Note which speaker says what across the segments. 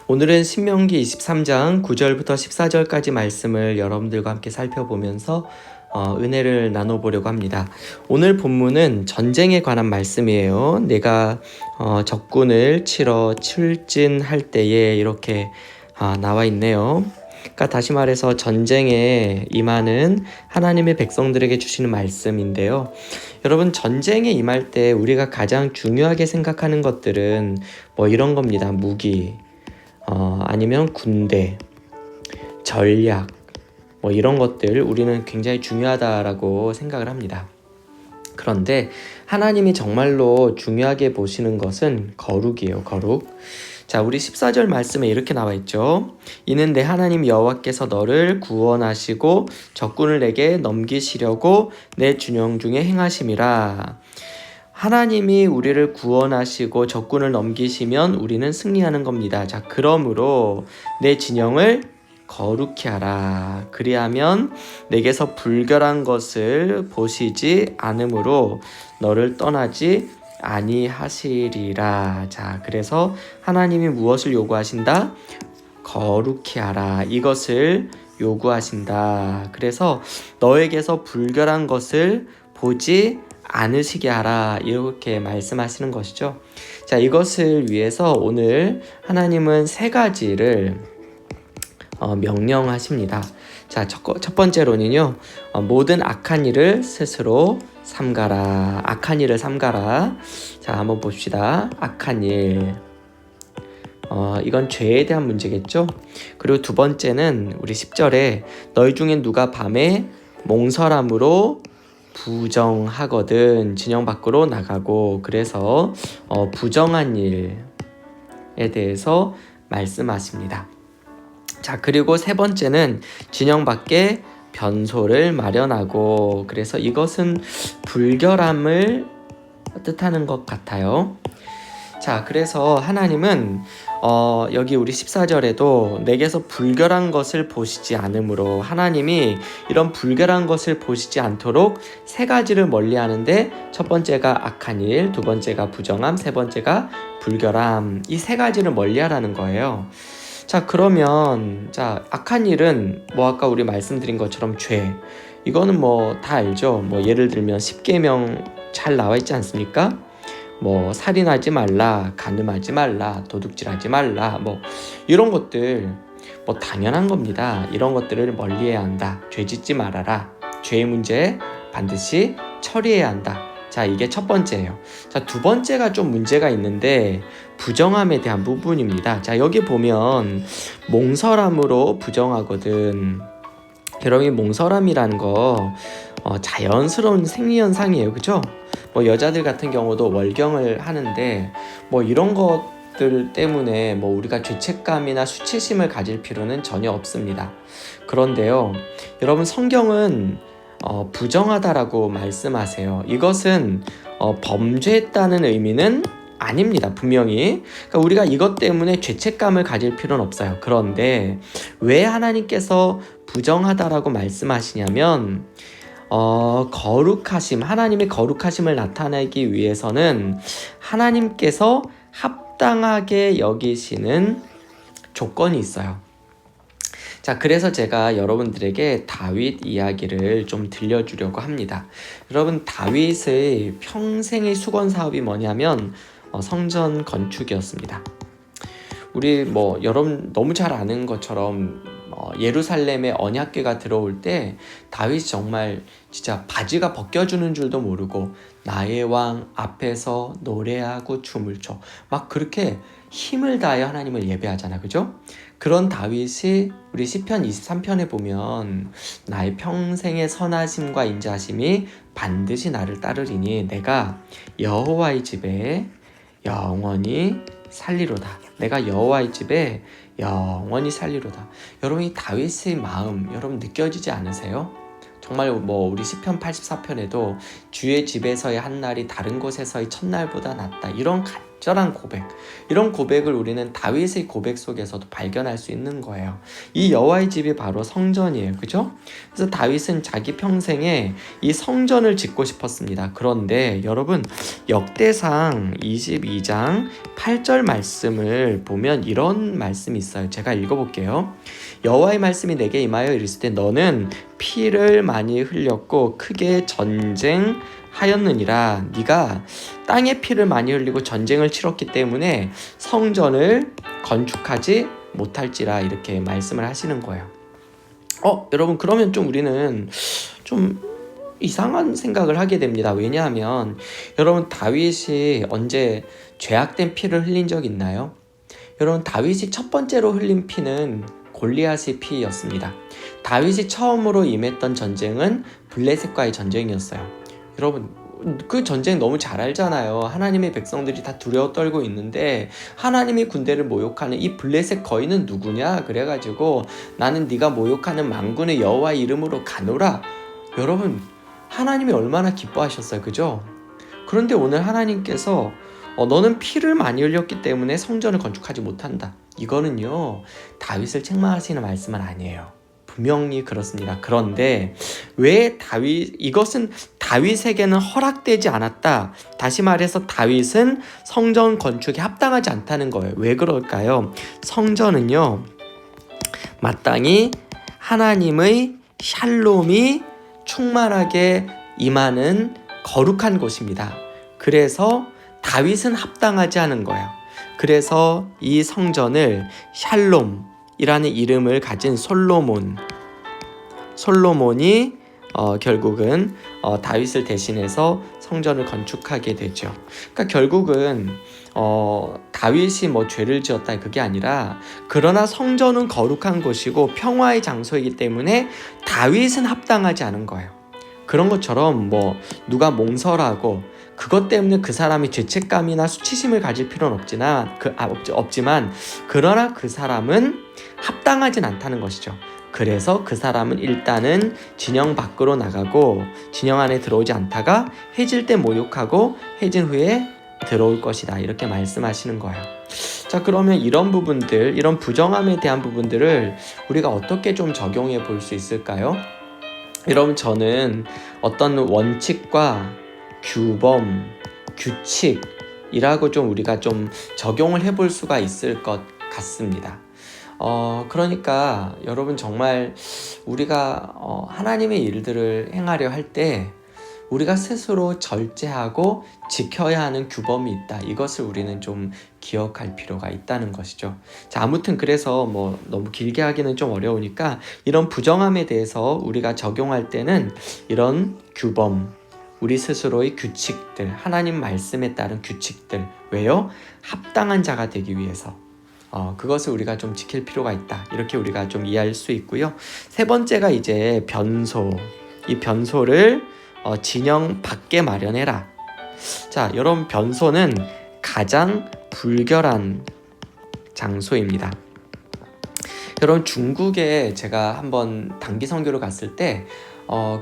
Speaker 1: 오늘은 신명기 23장 9절부터 14절까지 말씀을 여러분들과 함께 살펴보면서 은혜를 나눠보려고 합니다. 오늘 본문은 전쟁에 관한 말씀이에요. 내가 적군을 치러 출진할 때에 이렇게 나와 있네요. 그러니까 다시 말해서 전쟁에 임하는 하나님의 백성들에게 주시는 말씀인데요. 여러분, 전쟁에 임할 때 우리가 가장 중요하게 생각하는 것들은 뭐 이런 겁니다. 무기, 아니면 군대, 전략, 뭐 이런 것들 우리는 굉장히 중요하다라고 생각을 합니다. 그런데 하나님이 정말로 중요하게 보시는 것은 거룩이에요. 거룩. 자, 우리 14절 말씀에 이렇게 나와 있죠. 이는 내 하나님 여호와께서 너를 구원하시고 적군을 내게 넘기시려고 내 준영 중에 행하심이라. 하나님이 우리를 구원하시고 적군을 넘기시면 우리는 승리하는 겁니다. 자, 그러므로 내 진영을 거룩히 하라. 그리하면 내게서 불결한 것을 보시지 않으므로 너를 떠나지 아니하시리라. 자, 그래서 하나님이 무엇을 요구하신다? 거룩히 하라. 이것을 요구하신다. 그래서 너에게서 불결한 것을 보지 않으시게 하라. 이렇게 말씀하시는 것이죠. 자, 이것을 위해서 오늘 하나님은 세 가지를 명령하십니다. 자, 첫 번째로는요, 모든 악한 일을 스스로 삼가라. 악한 일을 삼가라. 자, 한번 봅시다. 악한 일. 이건 죄에 대한 문제겠죠. 그리고 두 번째는 우리 10절에 너희 중에 누가 밤에 몽설함으로 부정하거든 진영 밖으로 나가고, 그래서 부정한 일에 대해서 말씀하십니다. 자, 그리고 세 번째는 진영 밖에 변소를 마련하고, 그래서 이것은 불결함을 뜻하는 것 같아요. 자, 그래서 하나님은 여기 우리 14절에도 내게서 불결한 것을 보시지 않으므로, 하나님이 이런 불결한 것을 보시지 않도록 세 가지를 멀리하는데, 첫 번째가 악한 일, 두 번째가 부정함, 세 번째가 불결함, 이 세 가지를 멀리하라는 거예요. 자, 그러면 악한 일은 뭐 아까 우리 말씀드린 것처럼 죄, 이거는 뭐 다 알죠. 뭐 예를 들면 10계명 잘 나와 있지 않습니까? 뭐 살인하지 말라, 간음하지 말라, 도둑질하지 말라, 뭐 이런 것들 뭐 당연한 겁니다. 이런 것들을 멀리해야 한다. 죄 짓지 말아라. 죄의 문제 반드시 처리해야 한다. 자, 이게 첫 번째예요. 자, 두 번째가 좀 문제가 있는데 부정함에 대한 부분입니다. 자, 여기 보면 몽설함으로 부정하거든. 여러분이 몽설함이라는 거 자연스러운 생리현상이에요. 그죠? 뭐 여자들 같은 경우도 월경을 하는데 뭐 이런 것들 때문에 뭐 우리가 죄책감이나 수치심을 가질 필요는 전혀 없습니다. 그런데요, 여러분, 성경은 부정하다라고 말씀하세요. 이것은 범죄했다는 의미는 아닙니다. 분명히. 그러니까 우리가 이것 때문에 죄책감을 가질 필요는 없어요. 그런데 왜 하나님께서 부정하다라고 말씀하시냐면 거룩하심, 하나님의 거룩하심을 나타내기 위해서는 하나님께서 합당하게 여기시는 조건이 있어요. 자, 그래서 제가 여러분들에게 다윗 이야기를 좀 들려주려고 합니다. 여러분, 다윗의 평생의 수건 사업이 뭐냐면 성전 건축이었습니다. 우리 여러분 너무 잘 아는 것처럼 예루살렘에 언약궤가 들어올 때 다윗이 정말 진짜 바지가 벗겨주는 줄도 모르고 나의 왕 앞에서 노래하고 춤을 춰 막 그렇게 힘을 다해 하나님을 예배하잖아. 그죠? 그런 다윗이 우리 시편 23편에 보면 나의 평생의 선하심과 인자하심이 반드시 나를 따르리니 내가 여호와의 집에 영원히 살리로다. 내가 여호와의 집에 영원히 살리로다. 여러분, 이 다윗의 마음 여러분 느껴지지 않으세요? 정말 우리 시편 84편에도 주의 집에서의 한 날이 다른 곳에서의 첫날보다 낫다, 이런 적절한 고백, 이런 고백을 우리는 다윗의 고백 속에서도 발견할 수 있는 거예요. 이 여호와의 집이 바로 성전이에요. 그죠? 그래서 다윗은 자기 평생에 이 성전을 짓고 싶었습니다. 그런데 여러분, 역대상 22장 8절 말씀을 보면 이런 말씀이 있어요. 제가 읽어볼게요. 여호와의 말씀이 내게 임하여 이르시되 너는 피를 많이 흘렸고 크게 전쟁하였느니라. 네가 땅에 피를 많이 흘리고 전쟁을 치렀기 때문에 성전을 건축하지 못할지라, 이렇게 말씀을 하시는 거예요. 여러분, 그러면 좀 우리는 좀 이상한 생각을 하게 됩니다. 왜냐하면 여러분, 다윗이 언제 죄악된 피를 흘린 적 있나요? 여러분, 다윗이 첫 번째로 흘린 피는 골리앗의 피였습니다. 다윗이 처음으로 임했던 전쟁은 블레셋과의 전쟁이었어요. 여러분, 그 전쟁 너무 잘 알잖아요. 하나님의 백성들이 다 두려워 떨고 있는데 하나님의 군대를 모욕하는 이 블레셋 거인은 누구냐? 그래가지고 나는 네가 모욕하는 만군의 여호와의 이름으로 가노라. 여러분, 하나님이 얼마나 기뻐하셨어요. 그죠? 그런데 오늘 하나님께서 너는 피를 많이 흘렸기 때문에 성전을 건축하지 못한다. 이거는요, 다윗을 책망하시는 말씀은 아니에요. 분명히 그렇습니다. 그런데 왜 이것은 다윗에게는 허락되지 않았다. 다시 말해서 다윗은 성전 건축에 합당하지 않다는 거예요. 왜 그럴까요? 성전은요, 마땅히 하나님의 샬롬이 충만하게 임하는 거룩한 곳입니다. 그래서 다윗은 합당하지 않은 거예요. 그래서 이 성전을 샬롬이라는 이름을 가진 솔로몬이 결국은 다윗을 대신해서 성전을 건축하게 되죠. 그러니까 결국은 다윗이 뭐 죄를 지었다, 그게 아니라, 그러나 성전은 거룩한 곳이고 평화의 장소이기 때문에 다윗은 합당하지 않은 거예요. 그런 것처럼 뭐 누가 몽설하고 그것 때문에 그 사람이 죄책감이나 수치심을 가질 필요는 없지만 그러나 그 사람은 합당하진 않다는 것이죠. 그래서 그 사람은 일단은 진영 밖으로 나가고 진영 안에 들어오지 않다가 해질 때 모욕하고 해진 후에 들어올 것이다, 이렇게 말씀하시는 거예요. 자, 그러면 이런 부분들, 이런 부정함에 대한 부분들을 우리가 어떻게 좀 적용해 볼 수 있을까요? 여러분, 저는 어떤 원칙과 규범, 규칙이라고 좀 우리가 좀 적용을 해볼 수가 있을 것 같습니다. 그러니까 여러분, 정말 우리가 하나님의 일들을 행하려 할 때 우리가 스스로 절제하고 지켜야 하는 규범이 있다. 이것을 우리는 좀 기억할 필요가 있다는 것이죠. 자, 아무튼 그래서 뭐 너무 길게 하기는 좀 어려우니까 이런 부정함에 대해서 우리가 적용할 때는 이런 규범, 우리 스스로의 규칙들, 하나님 말씀에 따른 규칙들, 왜요? 합당한 자가 되기 위해서 그것을 우리가 좀 지킬 필요가 있다, 이렇게 우리가 좀 이해할 수 있고요. 세 번째가 이제 변소. 이 변소를 진영 밖에 마련해라. 자, 여러분, 변소는 가장 불결한 장소입니다. 여러분, 중국에 제가 한번 단기 선교를 갔을 때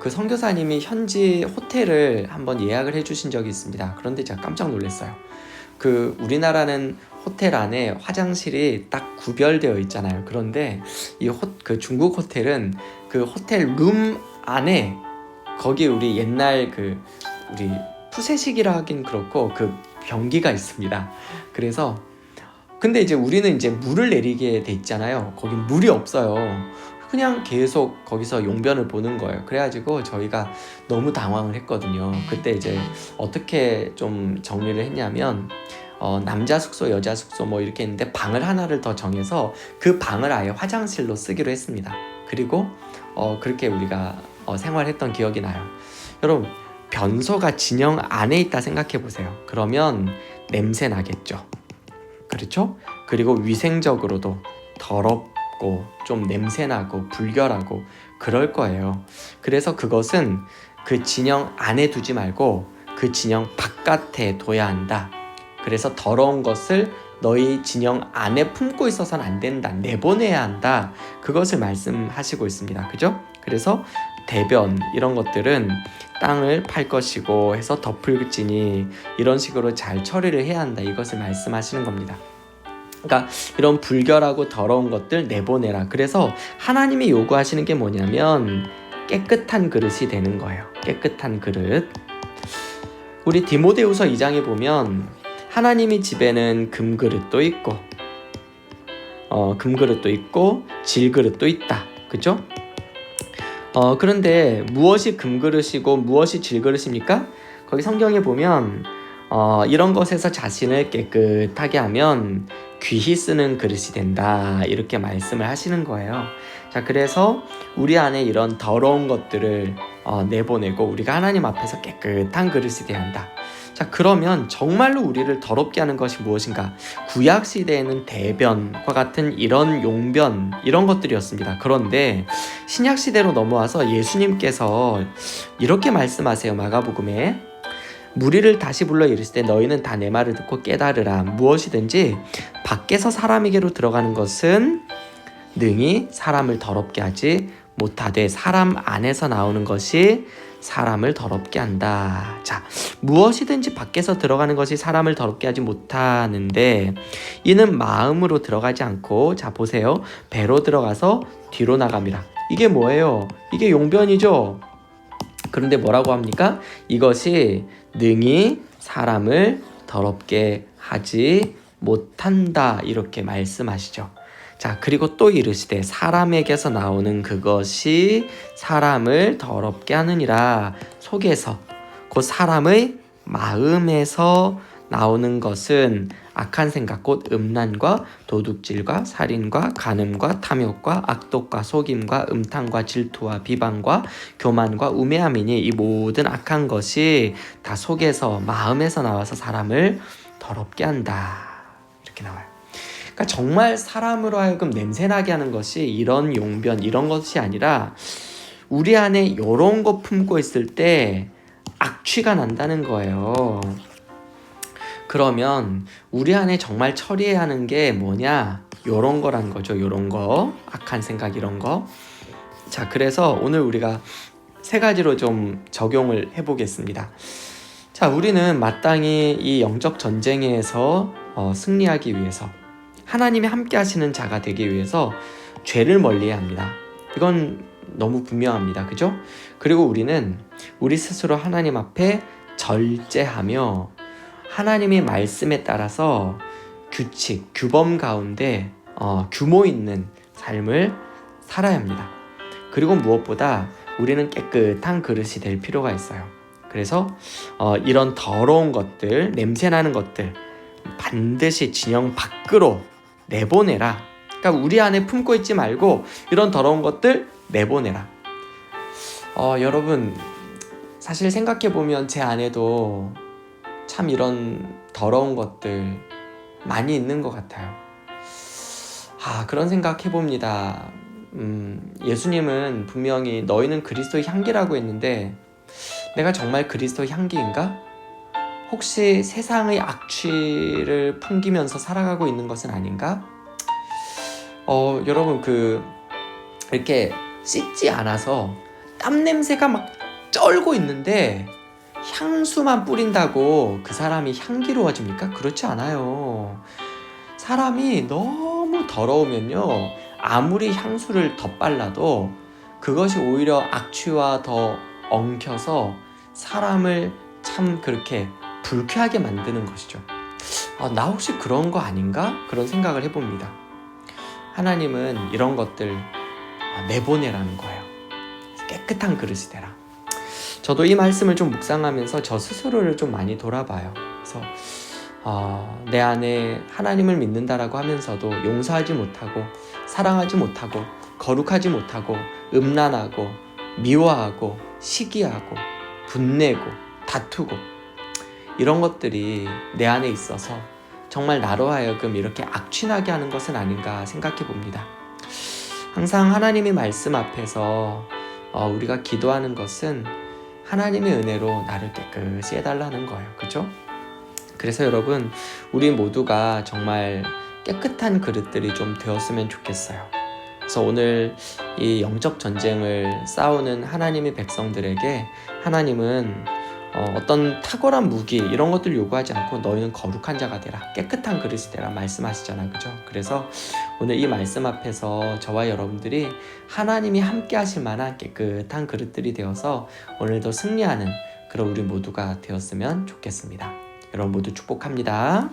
Speaker 1: 그 선교사님이 현지 호텔을 한번 예약을 해주신 적이 있습니다. 그런데 제가 깜짝 놀랐어요. 그 우리나라는 호텔 안에 화장실이 딱 구별되어 있잖아요. 그런데 그 중국 호텔은 그 호텔 룸 안에, 거기 우리 옛날 우리 푸세식이라 하긴 그렇고 그 변기가 있습니다. 그래서 근데 이제 우리는 이제 물을 내리게 돼 있잖아요. 거긴 물이 없어요. 그냥 계속 거기서 용변을 보는 거예요. 그래가지고 저희가 너무 당황을 했거든요. 그때 이제 어떻게 좀 정리를 했냐면 남자 숙소, 여자 숙소 뭐 이렇게 있는데 방을 하나를 더 정해서 그 방을 아예 화장실로 쓰기로 했습니다. 그리고 그렇게 우리가 생활했던 기억이 나요. 여러분, 변소가 진영 안에 있다 생각해 보세요. 그러면 냄새 나겠죠. 그렇죠? 그리고 위생적으로도 더럽고 좀 냄새나고 불결하고 그럴 거예요. 그래서 그것은 그 진영 안에 두지 말고 그 진영 바깥에 둬야 한다. 그래서 더러운 것을 너희 진영 안에 품고 있어서는 안 된다. 내보내야 한다. 그것을 말씀하시고 있습니다. 그죠? 그래서 대변 이런 것들은 땅을 팔 것이고 해서 덮을지니 이런 식으로 잘 처리를 해야 한다, 이것을 말씀하시는 겁니다. 그러니까 이런 불결하고 더러운 것들 내보내라. 그래서 하나님이 요구하시는 게 뭐냐면 깨끗한 그릇이 되는 거예요. 깨끗한 그릇. 우리 디모데후서 2장에 보면 하나님의 집에는 금그릇도 있고 금그릇도 있고 질그릇도 있다. 그죠? 그런데 무엇이 금그릇이고 무엇이 질그릇입니까? 거기 성경에 보면 이런 것에서 자신을 깨끗하게 하면 귀히 쓰는 그릇이 된다, 이렇게 말씀을 하시는 거예요. 자, 그래서 우리 안에 이런 더러운 것들을 내보내고 우리가 하나님 앞에서 깨끗한 그릇이 되어야 한다. 자, 그러면 정말로 우리를 더럽게 하는 것이 무엇인가? 구약 시대에는 대변과 같은 이런 용변, 이런 것들이었습니다. 그런데 신약 시대로 넘어와서 예수님께서 이렇게 말씀하세요. 마가복음에 무리를 다시 불러 이르시되 너희는 다 내 말을 듣고 깨달으라. 무엇이든지 밖에서 사람에게로 들어가는 것은 능히 사람을 더럽게 하지 못하되 사람 안에서 나오는 것이 사람을 더럽게 한다. 자, 무엇이든지 밖에서 들어가는 것이 사람을 더럽게 하지 못하는데 이는 마음으로 들어가지 않고, 자 보세요, 배로 들어가서 뒤로 나갑니다. 이게 뭐예요? 이게 용변이죠. 그런데 뭐라고 합니까? 이것이 능히 사람을 더럽게 하지 못한다, 이렇게 말씀하시죠. 자, 그리고 또 이르시되 사람에게서 나오는 그것이 사람을 더럽게 하느니라. 속에서, 곧 사람의 마음에서 나오는 것은 악한 생각, 곧 음란과 도둑질과 살인과 간음과 탐욕과 악독과 속임과 음탕과 질투와 비방과 교만과 우매함이니 이 모든 악한 것이 다 속에서, 마음에서 나와서 사람을 더럽게 한다, 이렇게 나와요. 그러니까 정말 사람으로 하여금 냄새나게 하는 것이 이런 용변, 이런 것이 아니라 우리 안에 이런 거 품고 있을 때 악취가 난다는 거예요. 그러면 우리 안에 정말 처리해야 하는 게 뭐냐? 요런 거란 거죠. 요런 거, 악한 생각, 이런 거. 자, 그래서 오늘 우리가 3가지로 좀 적용을 해보겠습니다. 자, 우리는 마땅히 이 영적 전쟁에서 승리하기 위해서, 하나님이 함께 하시는 자가 되기 위해서 죄를 멀리해야 합니다. 이건 너무 분명합니다. 그죠? 그리고 우리는 우리 스스로 하나님 앞에 절제하며 하나님의 말씀에 따라서 규칙, 규범 가운데 규모 있는 삶을 살아야 합니다. 그리고 무엇보다 우리는 깨끗한 그릇이 될 필요가 있어요. 그래서 이런 더러운 것들, 냄새나는 것들 반드시 진영 밖으로 내보내라. 그러니까 우리 안에 품고 있지 말고 이런 더러운 것들 내보내라. 여러분, 사실 생각해보면 제 안에도 참 이런 더러운 것들 많이 있는 것 같아요. 그런 생각 해봅니다. 예수님은 분명히 너희는 그리스도의 향기라고 했는데 내가 정말 그리스도의 향기인가? 혹시 세상의 악취를 풍기면서 살아가고 있는 것은 아닌가? 여러분, 이렇게 씻지 않아서 땀 냄새가 막 쩔고 있는데 향수만 뿌린다고 그 사람이 향기로워집니까? 그렇지 않아요. 사람이 너무 더러우면요, 아무리 향수를 덧발라도 그것이 오히려 악취와 더 엉켜서 사람을 참 그렇게 불쾌하게 만드는 것이죠. 나 혹시 그런 거 아닌가? 그런 생각을 해봅니다. 하나님은 이런 것들 내보내라는 거예요. 깨끗한 그릇이 되라. 저도 이 말씀을 좀 묵상하면서 저 스스로를 좀 많이 돌아봐요. 그래서 내 안에 하나님을 믿는다라고 하면서도 용서하지 못하고 사랑하지 못하고 거룩하지 못하고 음란하고 미워하고 시기하고 분내고 다투고 이런 것들이 내 안에 있어서 정말 나로 하여금 이렇게 악취나게 하는 것은 아닌가 생각해 봅니다. 항상 하나님의 말씀 앞에서 우리가 기도하는 것은 하나님의 은혜로 나를 깨끗이 해달라는 거예요. 그렇죠? 그래서 여러분, 우리 모두가 정말 깨끗한 그릇들이 좀 되었으면 좋겠어요. 그래서 오늘 이 영적 전쟁을 싸우는 하나님의 백성들에게 하나님은 어떤 탁월한 무기 이런 것들 요구하지 않고 너희는 거룩한 자가 되라, 깨끗한 그릇이 되라 말씀하시잖아, 그죠? 그래서 오늘 이 말씀 앞에서 저와 여러분들이 하나님이 함께 하실 만한 깨끗한 그릇들이 되어서 오늘도 승리하는 그런 우리 모두가 되었으면 좋겠습니다. 여러분 모두 축복합니다.